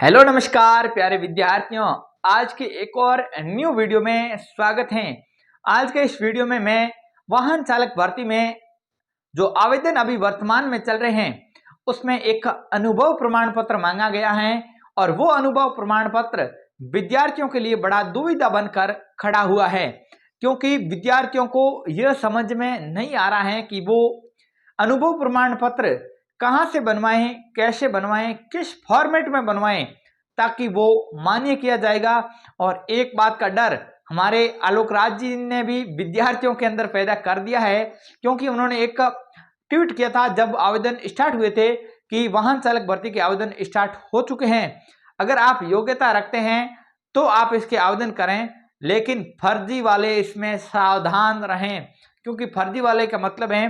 Hello नमस्कार प्यारे विद्यार्थियों, आज के एक और न्यू वीडियो में स्वागत है। आज के इस वीडियो में मैं वाहन चालक भर्ती में जो आवेदन अभी वर्तमान में चल रहे हैं उसमें एक अनुभव प्रमाण पत्र मांगा गया है और वो अनुभव प्रमाण पत्र विद्यार्थियों के लिए बड़ा दुविधा बनकर खड़ा हुआ है, क्योंकि विद्यार्थियों को यह समझ में नहीं आ रहा है कि वो अनुभव प्रमाण पत्र कहाँ से बनवाएं, कैसे बनवाएं, किस फॉर्मेट में बनवाएं ताकि वो मान्य किया जाएगा। और एक बात का डर हमारे आलोक राज जी ने भी विद्यार्थियों के अंदर पैदा कर दिया है, क्योंकि उन्होंने एक ट्वीट किया था जब आवेदन स्टार्ट हुए थे कि वाहन चालक भर्ती के आवेदन स्टार्ट हो चुके हैं, अगर आप योग्यता रखते हैं तो आप इसके आवेदन करें, लेकिन फर्जी वाले इसमें सावधान रहें, क्योंकि फर्जी वाले का मतलब है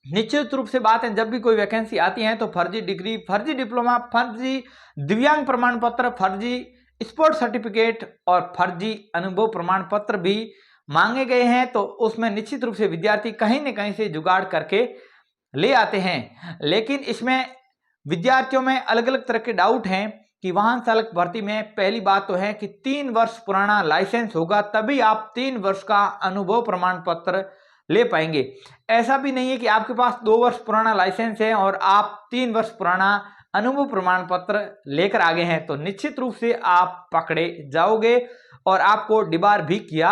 निश्चित रूप से बात है, जब भी कोई वैकेंसी आती है तो फर्जी डिग्री, फर्जी डिप्लोमा, फर्जी दिव्यांग प्रमाण पत्र, फर्जी स्पोर्ट्स सर्टिफिकेट और फर्जी अनुभव प्रमाण पत्र भी मांगे गए हैं। तो उसमें निश्चित रूप से विद्यार्थी कहीं न कहीं से जुगाड़ करके ले आते हैं, लेकिन इसमें विद्यार्थियों में अलग अलग तरह के डाउट हैं कि वाहन चालक भर्ती में पहली बात तो है कि 3 वर्ष पुराना लाइसेंस होगा, तभी आप 3 वर्ष का अनुभव प्रमाण पत्र ले पाएंगे। ऐसा भी नहीं है कि आपके पास 2 वर्ष पुराना लाइसेंस है और आप 3 वर्ष पुराना अनुभव प्रमाण पत्र लेकर आगे हैं तो निश्चित रूप से आप पकड़े जाओगे और आपको डिबार भी किया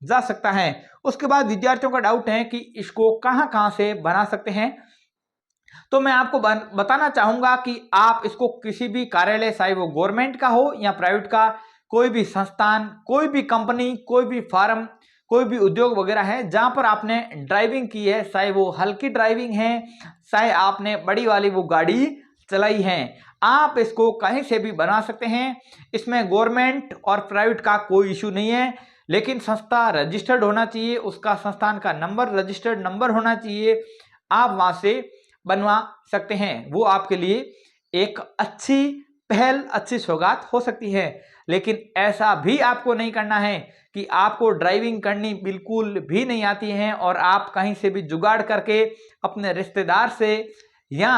जा सकता है। उसके बाद विद्यार्थियों का डाउट है कि इसको कहां से बना सकते हैं, तो मैं आपको बताना चाहूंगा कि आप इसको किसी भी कार्यालय, चाहे वो गवर्नमेंट का हो या प्राइवेट का, कोई भी संस्थान, कोई भी कंपनी, कोई भी फार्म, कोई भी उद्योग वगैरह है जहां पर आपने ड्राइविंग की है, चाहे वो हल्की ड्राइविंग है, चाहे आपने बड़ी वाली वो गाड़ी चलाई है, आप इसको कहीं से भी बना सकते हैं। इसमें गवर्नमेंट और प्राइवेट का कोई इशू नहीं है, लेकिन संस्था रजिस्टर्ड होना चाहिए, उसका संस्थान का नंबर, रजिस्टर्ड नंबर होना चाहिए, आप वहां से बनवा सकते हैं। वो आपके लिए एक अच्छी पहल, अच्छी सौगात हो सकती है। लेकिन ऐसा भी आपको नहीं करना है कि आपको ड्राइविंग करनी बिल्कुल भी नहीं आती है और आप कहीं से भी जुगाड़ करके अपने रिश्तेदार से या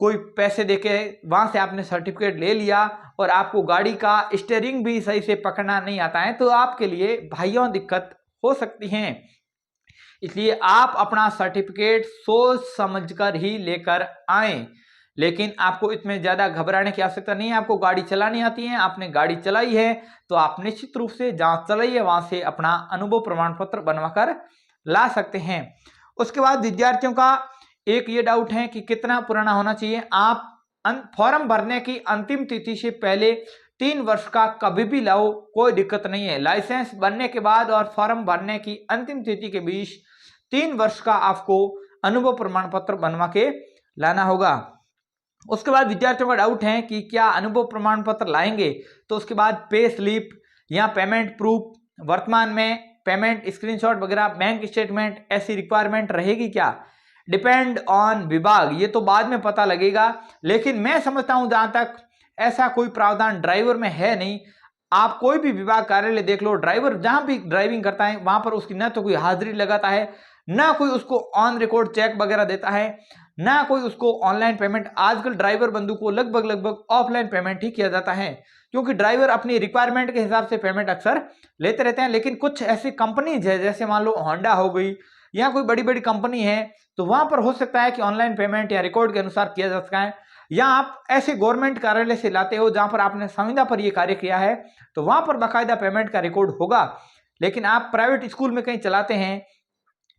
कोई पैसे देके वहां से आपने सर्टिफिकेट ले लिया और आपको गाड़ी का स्टीयरिंग भी सही से पकड़ना नहीं आता है, तो आपके लिए भाइयों दिक्कत हो सकती है। इसलिए आप अपना सर्टिफिकेट सोच समझकर ही लेकर आएं, लेकिन आपको इसमें ज़्यादा घबराने की आवश्यकता नहीं है। आपको गाड़ी चलानी आती है, आपने गाड़ी चलाई है तो आप निश्चित रूप से जहाँ चलाई है वहाँ से अपना अनुभव प्रमाण पत्र बनवाकर ला सकते हैं। उसके बाद विद्यार्थियों का एक ये डाउट है कि कितना पुराना होना चाहिए। आप फॉर्म भरने की अंतिम तिथि से पहले 3 वर्ष का कभी भी लाओ, कोई दिक्कत नहीं है। लाइसेंस बनने के बाद और फॉर्म भरने की अंतिम तिथि के बीच 3 वर्ष का आपको अनुभव प्रमाण पत्र बनवा के लाना होगा। उसके बाद विद्यार्थियों का डाउट है कि क्या अनुभव प्रमाण पत्र लाएंगे तो उसके बाद पे स्लिप या पेमेंट प्रूफ, वर्तमान में पेमेंट स्क्रीनशॉट वगैरह, बैंक स्टेटमेंट, ऐसी रिक्वायरमेंट रहेगी क्या? डिपेंड ऑन विभाग, ये तो बाद में पता लगेगा, लेकिन मैं समझता हूं जहां तक ऐसा कोई प्रावधान ड्राइवर में है नहीं। आप कोई भी विभाग कार्यालय देख लो, ड्राइवर जहां भी ड्राइविंग करता है वहां पर उसकी न तो कोई हाजिरी लगाता है, ना कोई उसको ऑन रिकॉर्ड चेक वगैरह देता है, ना कोई उसको ऑनलाइन पेमेंट। आजकल ड्राइवर बंधु को लगभग ऑफलाइन पेमेंट ही किया जाता है, क्योंकि ड्राइवर अपनी रिक्वायरमेंट के हिसाब से पेमेंट अक्सर लेते रहते हैं। लेकिन कुछ ऐसी कंपनीज है, जैसे मान लो होंडा हो गई या कोई बड़ी बड़ी कंपनी है, तो वहां पर हो सकता है कि ऑनलाइन पेमेंट या रिकॉर्ड के अनुसार किया जा सकता है। या आप ऐसे गवर्नमेंट कार्यालय से लाते हो जहां पर आपने संविदा पर यह कार्य किया है, तो वहां पर बाकायदा पेमेंट का रिकॉर्ड होगा। लेकिन आप प्राइवेट स्कूल में कहीं चलाते हैं,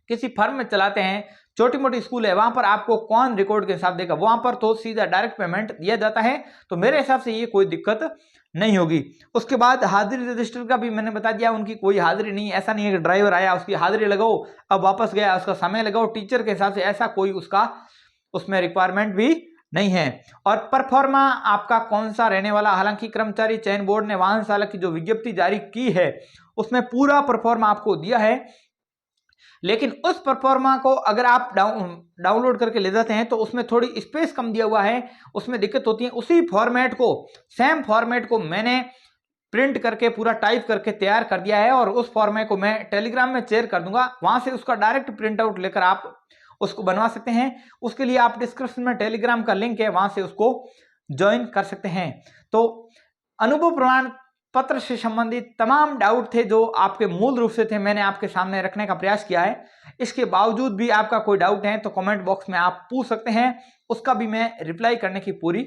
किसी फर्म में चलाते हैं, छोटी मोटी स्कूल है, वहां पर आपको कौन रिकॉर्ड के हिसाब देगा? वहां पर तो सीधा डायरेक्ट पेमेंट दिया जाता है, तो मेरे हिसाब से ये कोई दिक्कत नहीं होगी। उसके बाद हाजिरी रजिस्टर का भी मैंने बता दिया, उनकी कोई हाजिरी नहीं। ऐसा नहीं है कि ड्राइवर आया उसकी हाजिरी लगाओ अब वापस गया उसका समय लगाओ, टीचर के हिसाब से ऐसा कोई उसका उसमें रिक्वायरमेंट भी नहीं है। और परफॉर्मा आपका कौन सा रहने वाला? हालांकि कर्मचारी चयन बोर्ड ने वाहन चालक की जो विज्ञप्ति जारी की है उसमें पूरा परफॉर्मा आपको दिया है, लेकिन उस परफॉर्मा को अगर आप डाउनलोड करके ले जाते हैं तो उसमें थोड़ी स्पेस कम दिया हुआ है, उसमें दिक्कत होती है। उसी फॉर्मेट को, सेम फॉर्मेट को मैंने प्रिंट करके पूरा टाइप करके तैयार कर दिया है और उस फॉर्मेट को मैं टेलीग्राम में शेयर कर दूंगा, वहां से उसका डायरेक्ट प्रिंट आउट लेकर आप उसको बनवा सकते हैं। उसके लिए आप डिस्क्रिप्शन में टेलीग्राम का लिंक है, वहां से उसको ज्वाइन कर सकते हैं। तो अनुभव प्रमाण पत्र से संबंधित तमाम डाउट थे जो आपके मूल रूप से थे, मैंने आपके सामने रखने का प्रयास किया है। इसके बावजूद भी आपका कोई डाउट है तो कमेंट बॉक्स में आप पूछ सकते हैं, उसका भी मैं रिप्लाई करने की पूरी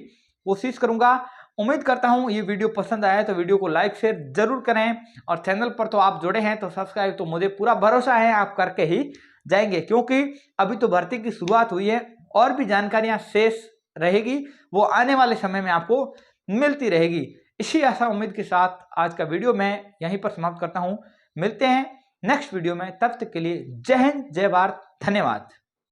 कोशिश करूंगा। उम्मीद करता हूं ये वीडियो पसंद आया तो वीडियो को लाइक शेयर जरूर करें, और चैनल पर तो आप जुड़े हैं तो सब्सक्राइब तो मुझे पूरा भरोसा है आप करके ही जाएंगे, क्योंकि अभी तो भर्ती की शुरुआत हुई है और भी जानकारियां शेष रहेगी, वो आने वाले समय में आपको मिलती रहेगी। इसी आशा उम्मीद के साथ आज का वीडियो मैं यहीं पर समाप्त करता हूं। मिलते हैं नेक्स्ट वीडियो में, तब तक के लिए जय हिंद, जय भारत, धन्यवाद।